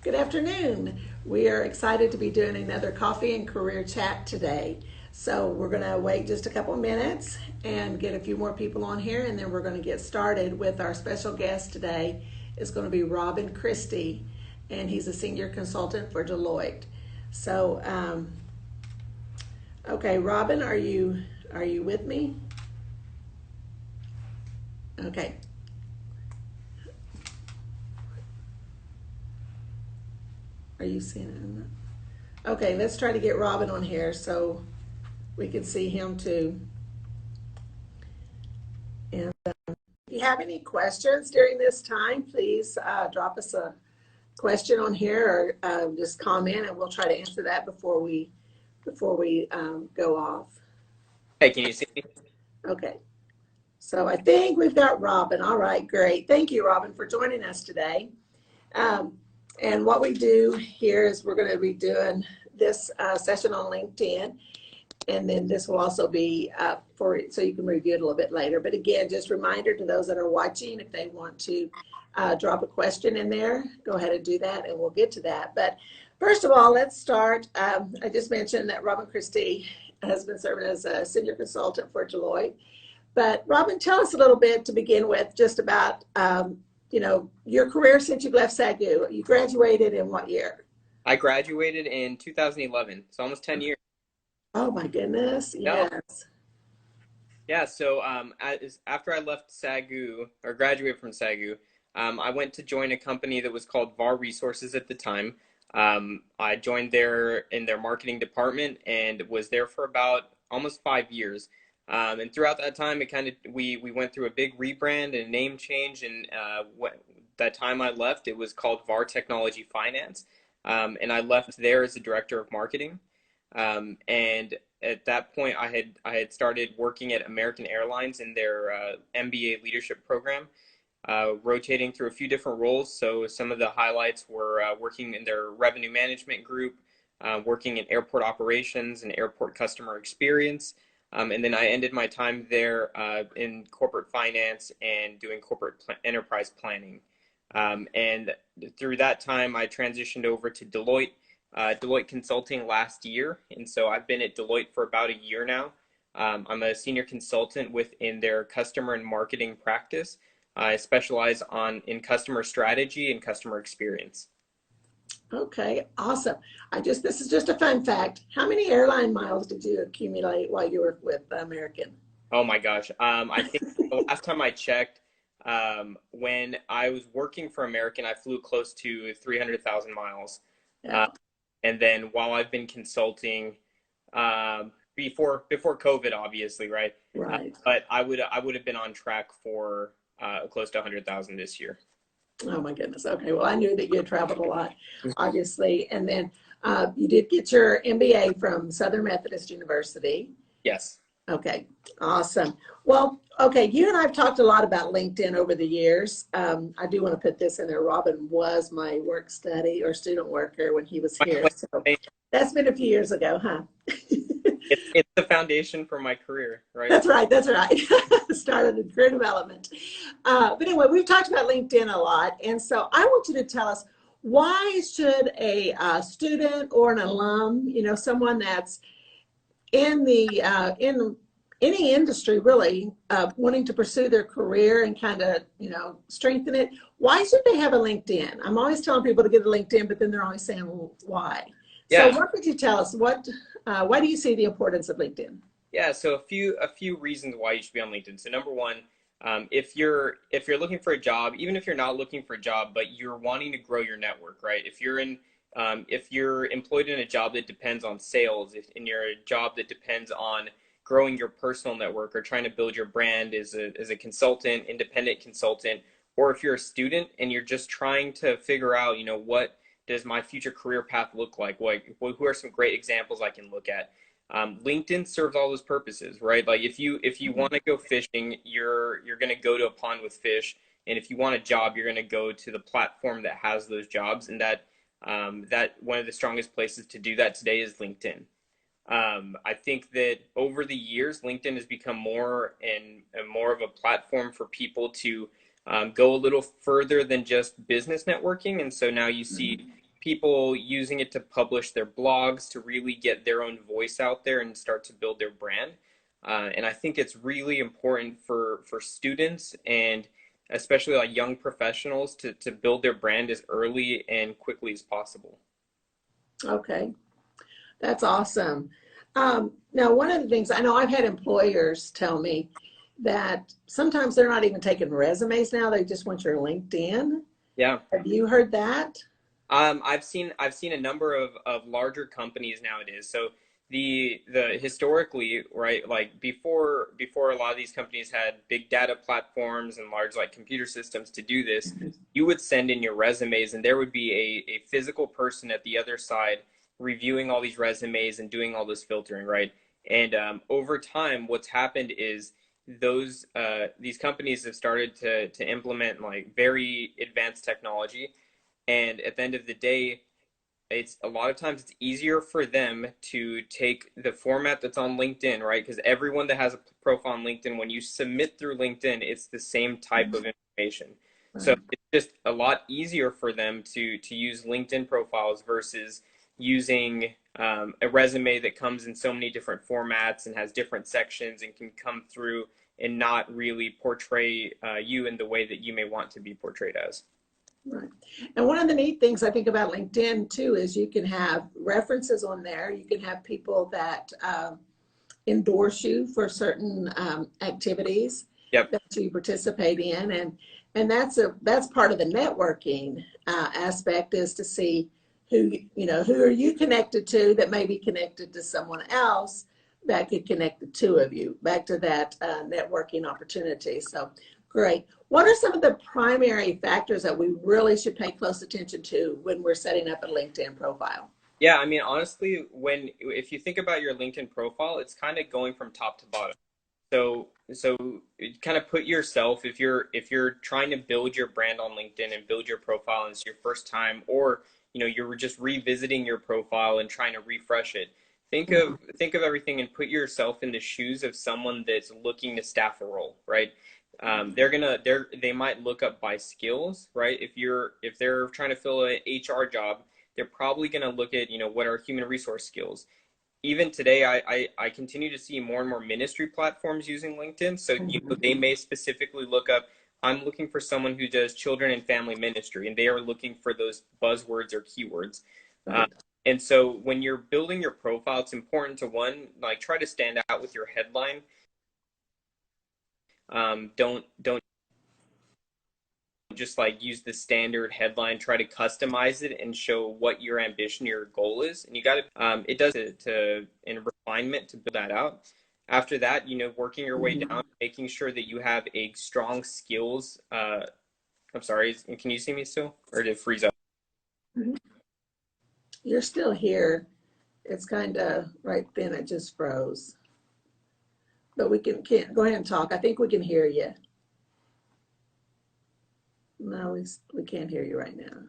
Good afternoon. We are excited to be doing another coffee and career chat today. So we're going to wait just a couple minutes and get a few more people on here, and then we're going to get started with our special guest today. It's going to be Robien Christie, and he's a senior consultant for Deloitte. So, okay, Robin, are you with me? Okay. Are you seeing it? Okay, let's try to get Robin on here so we can see him too. And if you have any questions during this time, please drop us a question on here or just comment, and we'll try to answer that before we go off. Hey, can you see me? Okay. So I think we've got Robin. All right, great. Thank you, Robin, for joining us today. And what we do here is we're going to be doing this session on LinkedIn, and then this will also be so you can review it a little bit later. But again, just reminder to those that are watching, if they want to drop a question in there, go ahead and do that, and we'll get to that. But first of all, let's start. I just mentioned that Robien Christie has been serving as a senior consultant for Deloitte. But Robin, tell us a little bit to begin with, just about your career since you left SAGU. You graduated in what year? I graduated in 2011, so almost 10 years. Oh my goodness, yes. Yeah, so after I left SAGU, or graduated from SAGU, I went to join a company that was called VAR Resources at the time. I joined there in their marketing department and was there for about almost 5 years. And throughout that time, we went through a big rebrand and name change. And that time I left, it was called VAR Technology Finance. And I left there as the director of marketing. And at that point, I had started working at American Airlines in their MBA leadership program, rotating through a few different roles. So some of the highlights were working in their revenue management group, working in airport operations and airport customer experience. And then I ended my time there in corporate finance and doing corporate enterprise planning. And through that time, I transitioned over to Deloitte Consulting last year. And so I've been at Deloitte for about a year now. I'm a senior consultant within their customer and marketing practice. I specialize in customer strategy and customer experience. Okay, awesome. This is just a fun fact. How many airline miles did you accumulate while you were with American? Oh my gosh. I think the last time I checked, when I was working for American, I flew close to 300,000 miles. Yeah. And then while I've been consulting, before COVID, obviously, right? Right. But I would have been on track for close to 100,000 this year. Oh my goodness. Okay. Well, I knew that you had traveled a lot, obviously. And then you did get your MBA from Southern Methodist University. Yes. Okay. Awesome. Well, okay. You and I have talked a lot about LinkedIn over the years. I do want to put this in there. Robin was my work study or student worker when he was here. So that's been a few years ago, huh? It's the foundation for my career, right? That's right. That's right. Started in career development. But anyway, we've talked about LinkedIn a lot. And so I want you to tell us, why should a student or an alum, someone that's in any industry really, wanting to pursue their career and kind of, strengthen it, why should they have a LinkedIn? I'm always telling people to get a LinkedIn, but then they're always saying, well, why? Yeah. So what could you tell us? Why do you see the importance of LinkedIn? Yeah, so a few reasons why you should be on LinkedIn. So number one, if you're looking for a job, even if you're not looking for a job, but you're wanting to grow your network, right? If you're employed in a job that depends on sales, if in your job that depends on growing your personal network or trying to build your brand as a consultant, independent consultant, or if you're a student and you're just trying to figure out, what does my future career path look like? Who are some great examples I can look at? LinkedIn serves all those purposes, right? Like if you want to go fishing, you're going to go to a pond with fish, and if you want a job, you're going to go to the platform that has those jobs, and that one of the strongest places to do that today is LinkedIn. I think that over the years, LinkedIn has become more and more of a platform for people to go a little further than just business networking, and so now you see people using it to publish their blogs, to really get their own voice out there and start to build their brand. And I think it's really important for students and especially like young professionals to build their brand as early and quickly as possible. Okay, that's awesome. Now, one of the things I know, I've had employers tell me that sometimes they're not even taking resumes now; they just want your LinkedIn. Yeah. Have you heard that? I've seen a number of larger companies nowadays. So the historically, right, like before a lot of these companies had big data platforms and large like computer systems to do this, you would send in your resumes and there would be a physical person at the other side reviewing all these resumes and doing all this filtering, right? And over time, what's happened is these companies have started to implement like very advanced technology, and at the end of the day, it's a lot of times it's easier for them to take the format that's on LinkedIn, right? Because everyone that has a profile on LinkedIn, when you submit through LinkedIn, it's the same type of information. So Right. it's just a lot easier for them to use LinkedIn profiles versus using a resume that comes in so many different formats and has different sections and can come through and not really portray you in the way that you may want to be portrayed as. Right. And one of the neat things I think about LinkedIn too is you can have references on there. You can have people that endorse you for certain activities Yep. that you participate in, and that's part of the networking aspect, is to see who are you connected to that may be connected to someone else that could connect the two of you back to that networking opportunity. So great. What are some of the primary factors that we really should pay close attention to when we're setting up a LinkedIn profile? Yeah, I mean, honestly, if you think about your LinkedIn profile, it's kind of going from top to bottom. So kind of put yourself, if you're trying to build your brand on LinkedIn and build your profile and it's your first time, or you're just revisiting your profile and trying to refresh it. Think of everything and put yourself in the shoes of someone that's looking to staff a role, right? They might look up by skills, right? If they're trying to fill a HR job, they're probably going to look at, what are human resource skills. Even today, I continue to see more and more ministry platforms using LinkedIn. So, they may specifically look up, I'm looking for someone who does children and family ministry, and they are looking for those buzzwords or keywords. Right. And so when you're building your profile, it's important to, one, like, try to stand out with your headline. Don't just like use the standard headline. Try to customize it and show what your ambition, your goal is, and you got to it does to in refinement to build that out. After that, working your way down, making sure that you have a strong skills. I'm sorry, can you see me still, or did it freeze up? You're still here. It's kind of right then it just froze. But we can go ahead and talk. I think we can hear you. No, we can't hear you right now.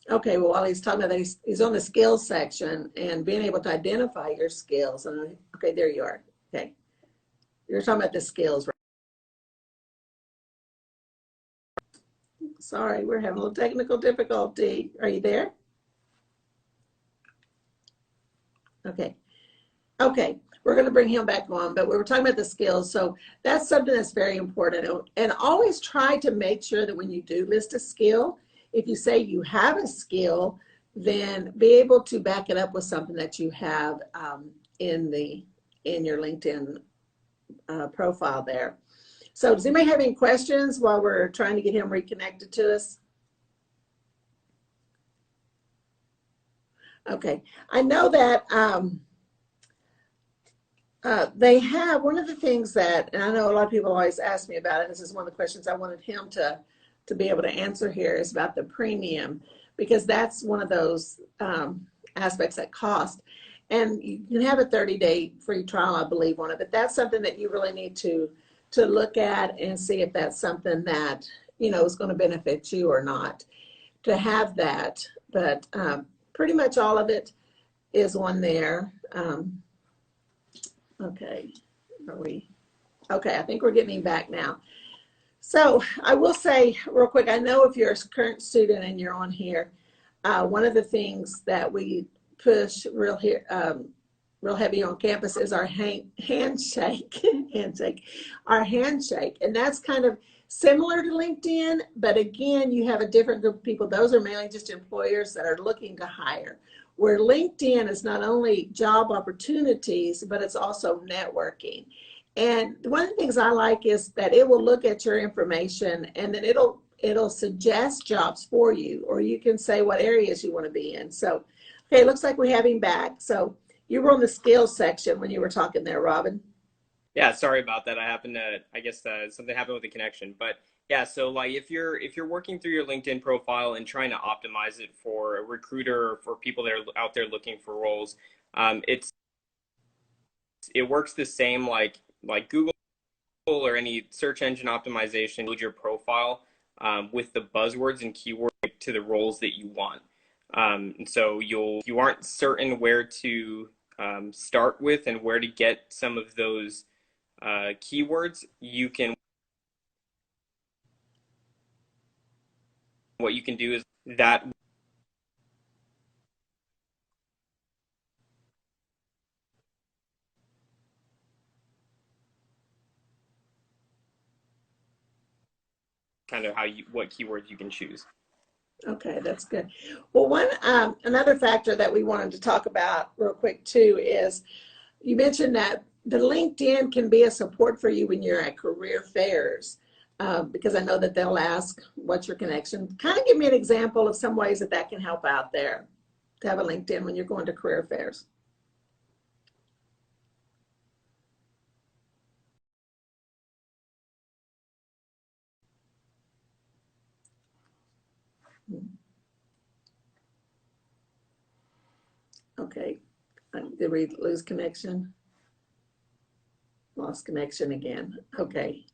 Okay, well, while he's talking about that, he's on the skills section and being able to identify your skills. And okay, there you are. Okay, you're talking about the skills, right? Sorry, we're having a little technical difficulty. Are you there? Okay. Okay, we're going to bring him back on, but we were talking about the skills. So that's something that's very important. And always try to make sure that when you do list a skill, if you say you have a skill, then be able to back it up with something that you have in your LinkedIn profile there. So does anybody have any questions while we're trying to get him reconnected to us? Okay, I know that they have one of the things that, and I know a lot of people always ask me about it. This is one of the questions I wanted him to be able to answer here, is about the premium, because that's one of those aspects that cost. And you can have a 30-day free trial, I believe, on it, but that's something that you really need to look at and see if that's something that is going to benefit you or not to have that. But pretty much all of it is on there. Okay, I think we're getting him back now. So I will say real quick, I know if you're a current student and you're on here, one of the things that we push real heavy on campus is our handshake, our handshake. And that's kind of similar to LinkedIn, but again, you have a different group of people. Those are mainly just employers that are looking to hire. Where LinkedIn is not only job opportunities, but it's also networking. And one of the things I like is that it will look at your information and then it'll suggest jobs for you, or you can say what areas you want to be in. So, okay, it looks like we have him back. So you were on the skills section when you were talking there, Robin. Yeah, sorry about that. I guess something happened with the connection. But yeah, so like if you're working through your LinkedIn profile and trying to optimize it for a recruiter or for people that are out there looking for roles, it works the same like Google or any search engine optimization. Build your profile with the buzzwords and keywords to the roles that you want. And so you aren't certain where to start with and where to get some of those keywords. What you can do is that kind of what keywords you can choose. Okay, that's good. Well, another factor that we wanted to talk about real quick too is you mentioned that the LinkedIn can be a support for you when you're at career fairs, because I know that they'll ask, what's your connection? Kind of give me an example of some ways that can help out there to have a LinkedIn when you're going to career fairs. Okay, did we lose connection? Lost connection again. Okay.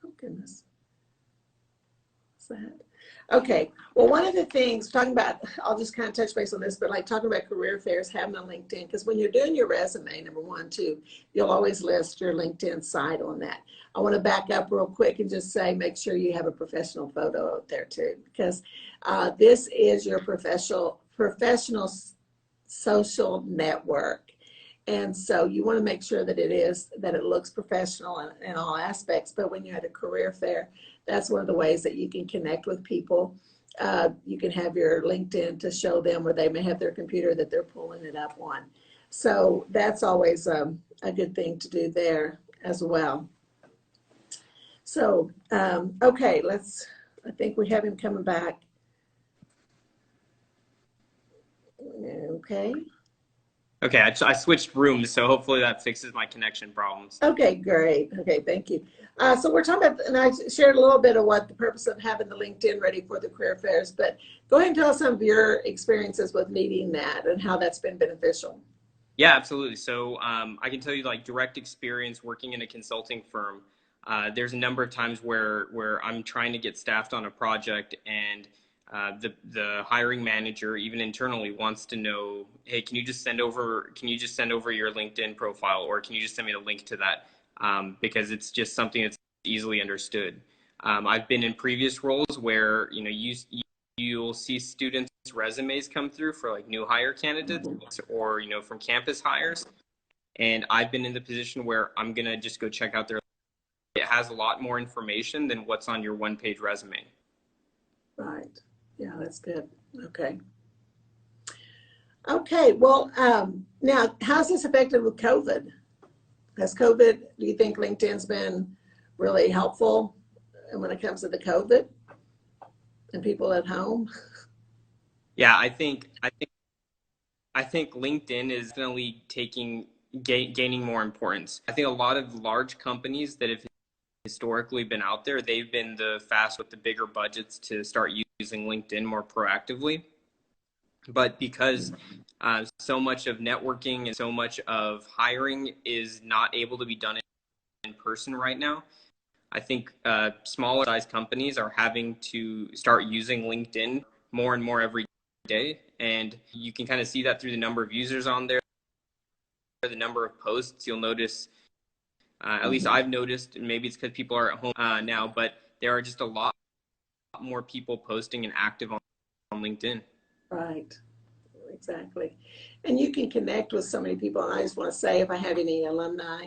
Oh, goodness. What's that? Okay. Well, one of the things talking about, I'll just kind of touch base on this, but like talking about career fairs, having a LinkedIn, because when you're doing your resume, number one, too, you'll always list your LinkedIn site on that. I want to back up real quick and just say, make sure you have a professional photo out there too, because this is your professional social network. And so you want to make sure that it looks professional in all aspects. But when you're at a career fair, that's one of the ways that you can connect with people. You can have your LinkedIn to show them, or they may have their computer that they're pulling it up on. So that's always a good thing to do there as well. So, okay, I think we have him coming back. Okay. Okay, I switched rooms, so hopefully that fixes my connection problems. Okay, great. Okay, thank you. So we're talking about, and I shared a little bit of what the purpose of having the LinkedIn ready for the career fairs, but go ahead and tell us some of your experiences with needing that and how that's been beneficial. Yeah, absolutely. So I can tell you like direct experience working in a consulting firm. There's a number of times where I'm trying to get staffed on a project and the hiring manager, even internally, wants to know, hey, can you just send over your LinkedIn profile, or can you just send me the link to that? Because it's just something that's easily understood. I've been in previous roles where you'll see students' resumes come through for like new hire candidates or from campus hires, and I've been in the position where I'm gonna just go check out their. It has a lot more information than what's on your one-page resume. Right. Yeah, that's good. Okay. Okay. Well, now, how's this affected with COVID? Do you think LinkedIn's been really helpful when it comes to the COVID and people at home? Yeah, I think LinkedIn is definitely gaining more importance. I think a lot of large companies that have historically been out there, they've been the fast with the bigger budgets to start using LinkedIn more proactively. But because so much of networking and so much of hiring is not able to be done in person right now, I think smaller size companies are having to start using LinkedIn more and more every day. And you can kind of see that through the number of users on there, the number of posts. You'll notice, at least I've noticed, and maybe it's because people are at home now, but there are just a lot more people posting and active on LinkedIn. Right. Exactly. And you can connect with so many people. And I just want to say, if I have any alumni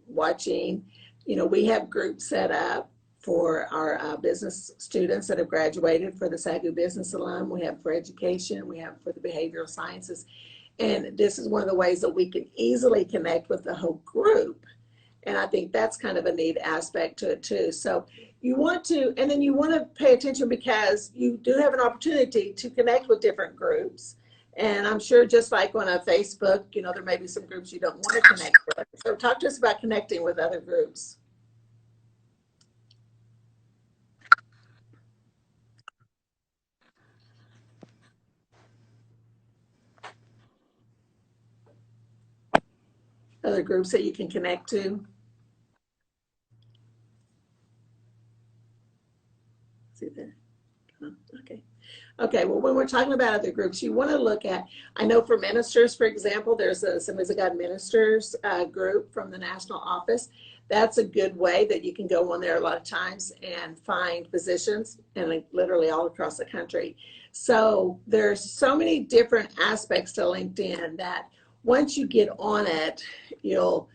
watching, we have groups set up for our business students that have graduated, for the SAGU business alum. We have for education. We have for the behavioral sciences. And this is one of the ways that we can easily connect with the whole group. And I think that's kind of a neat aspect to it too. So you want to, and then you want to pay attention because you do have an opportunity to connect with different groups. And I'm sure just like on a Facebook, there may be some groups you don't want to connect with. So talk to us about connecting with other groups. Other groups that you can connect to. See there? Okay. Okay, well, when we're talking about other groups, you want to look at, I know for ministers, for example, there's a Assemblies of God Ministers group from the national office. That's a good way that you can go on there a lot of times and find positions, and like literally all across the country. So there's so many different aspects to LinkedIn that once you get on it, you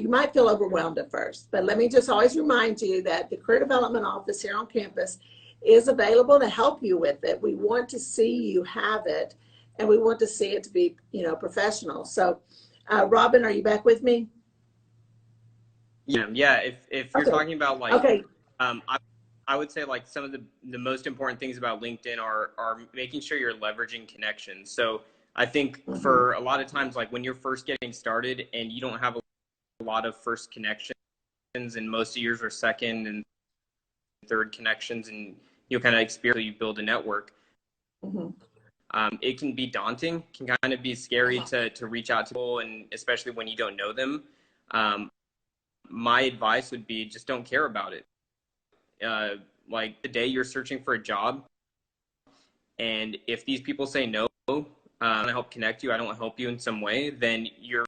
might feel overwhelmed at first. But let me just always remind you that the Career Development Office here on campus is available to help you with it. We want to see you have it, and we want to see it to be, professional. So, Robin, are you back with me? Yeah. If you're talking about like, okay. I would say like some of the most important things about LinkedIn are making sure you're leveraging connections. So I think for a lot of times, like when you're first getting started and you don't have a lot of first connections, and most of yours are second and third connections, and you'll kind of experience, so you build a network. It can be daunting, can kind of be scary to reach out to people, and especially when you don't know them. My advice would be just don't care about it. Like the day you're searching for a job, and if these people say no, I want to help connect you, I don't want to help you in some way, then you're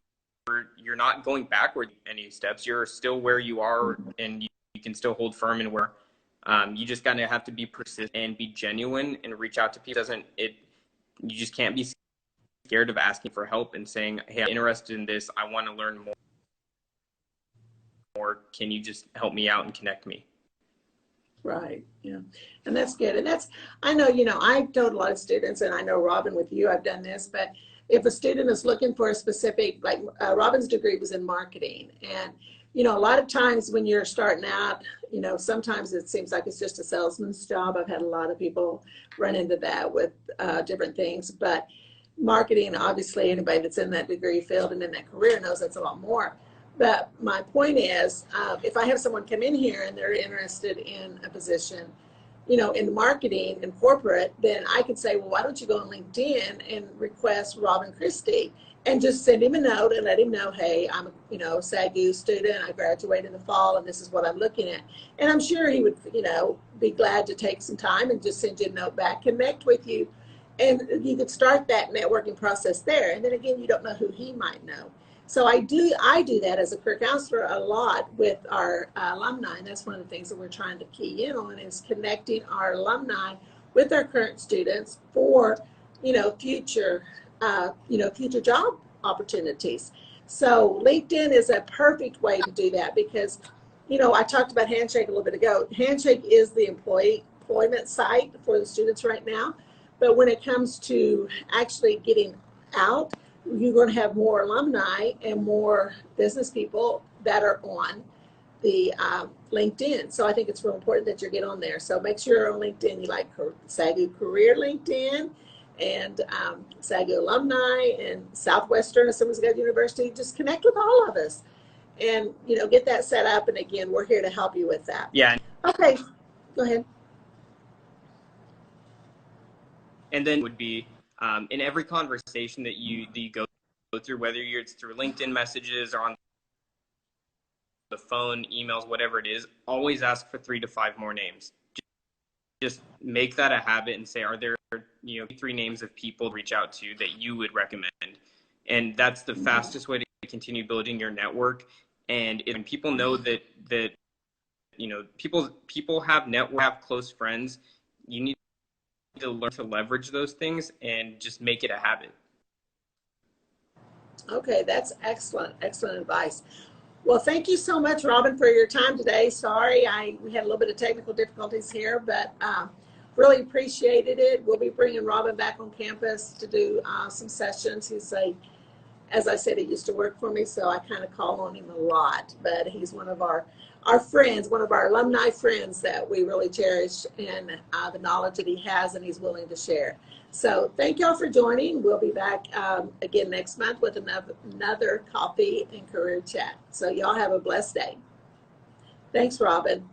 not going backward any steps. You're still where you are, and you can still hold firm in where. You just gotta have to be persistent and be genuine and reach out to people. You just can't be scared of asking for help and saying, hey, I'm interested in this, I want to learn more. Can you just help me out and connect me? Right. Yeah. And that's good. And I know, I've told a lot of students, and I know, Robin, with you, I've done this, but if a student is looking for a specific, like Robin's degree was in marketing, and a lot of times when you're starting out, sometimes it seems like it's just a salesman's job. I've had a lot of people run into that with different things, but marketing, obviously, anybody that's in that degree field and in that career knows that's a lot more. But my point is, if I have someone come in here and they're interested in a position, in marketing and corporate, then I could say, well, why don't you go on LinkedIn and request Robien Christie, and just send him a note and let him know, hey, I'm a SAGU student, I graduated in the fall, and this is what I'm looking at. And I'm sure he would, be glad to take some time and just send you a note back, connect with you, and you could start that networking process there. And then again, you don't know who he might know. So I do that as a career counselor a lot with our alumni, and that's one of the things that we're trying to key in on, is connecting our alumni with our current students for future future job opportunities. So LinkedIn is a perfect way to do that because I talked about Handshake a little bit ago. Handshake is the employment site for the students right now, but when it comes to actually getting out, you're going to have more alumni and more business people that are on the LinkedIn. So I think it's real important that you get on there. So make sure you're on LinkedIn. You like SAGU Career LinkedIn and SAGU Alumni and Southwestern Assemblies of God University. Just connect with all of us and, get that set up. And again, we're here to help you with that. Yeah. Okay, go ahead. And then would be in every conversation that you go through, whether it's through LinkedIn messages or on the phone, emails, whatever it is, always ask for 3 to 5 more names. Just make that a habit and say, are there 3 names of people to reach out to that you would recommend? And that's the fastest way to continue building your network. And if people know that people have close friends. You need to learn to leverage those things and just make it a habit. Okay, that's excellent, excellent advice. Well, thank you so much, Robin, for your time today. Sorry, we had a little bit of technical difficulties here, but really appreciated it. We'll be bringing Robin back on campus to do some sessions. As I said, he used to work for me, so I kind of call on him a lot. But he's one of our friends, one of our alumni friends that we really cherish, and the knowledge that he has and he's willing to share. So thank y'all for joining. We'll be back again next month with another coffee and career chat. So y'all have a blessed day. Thanks, Robin.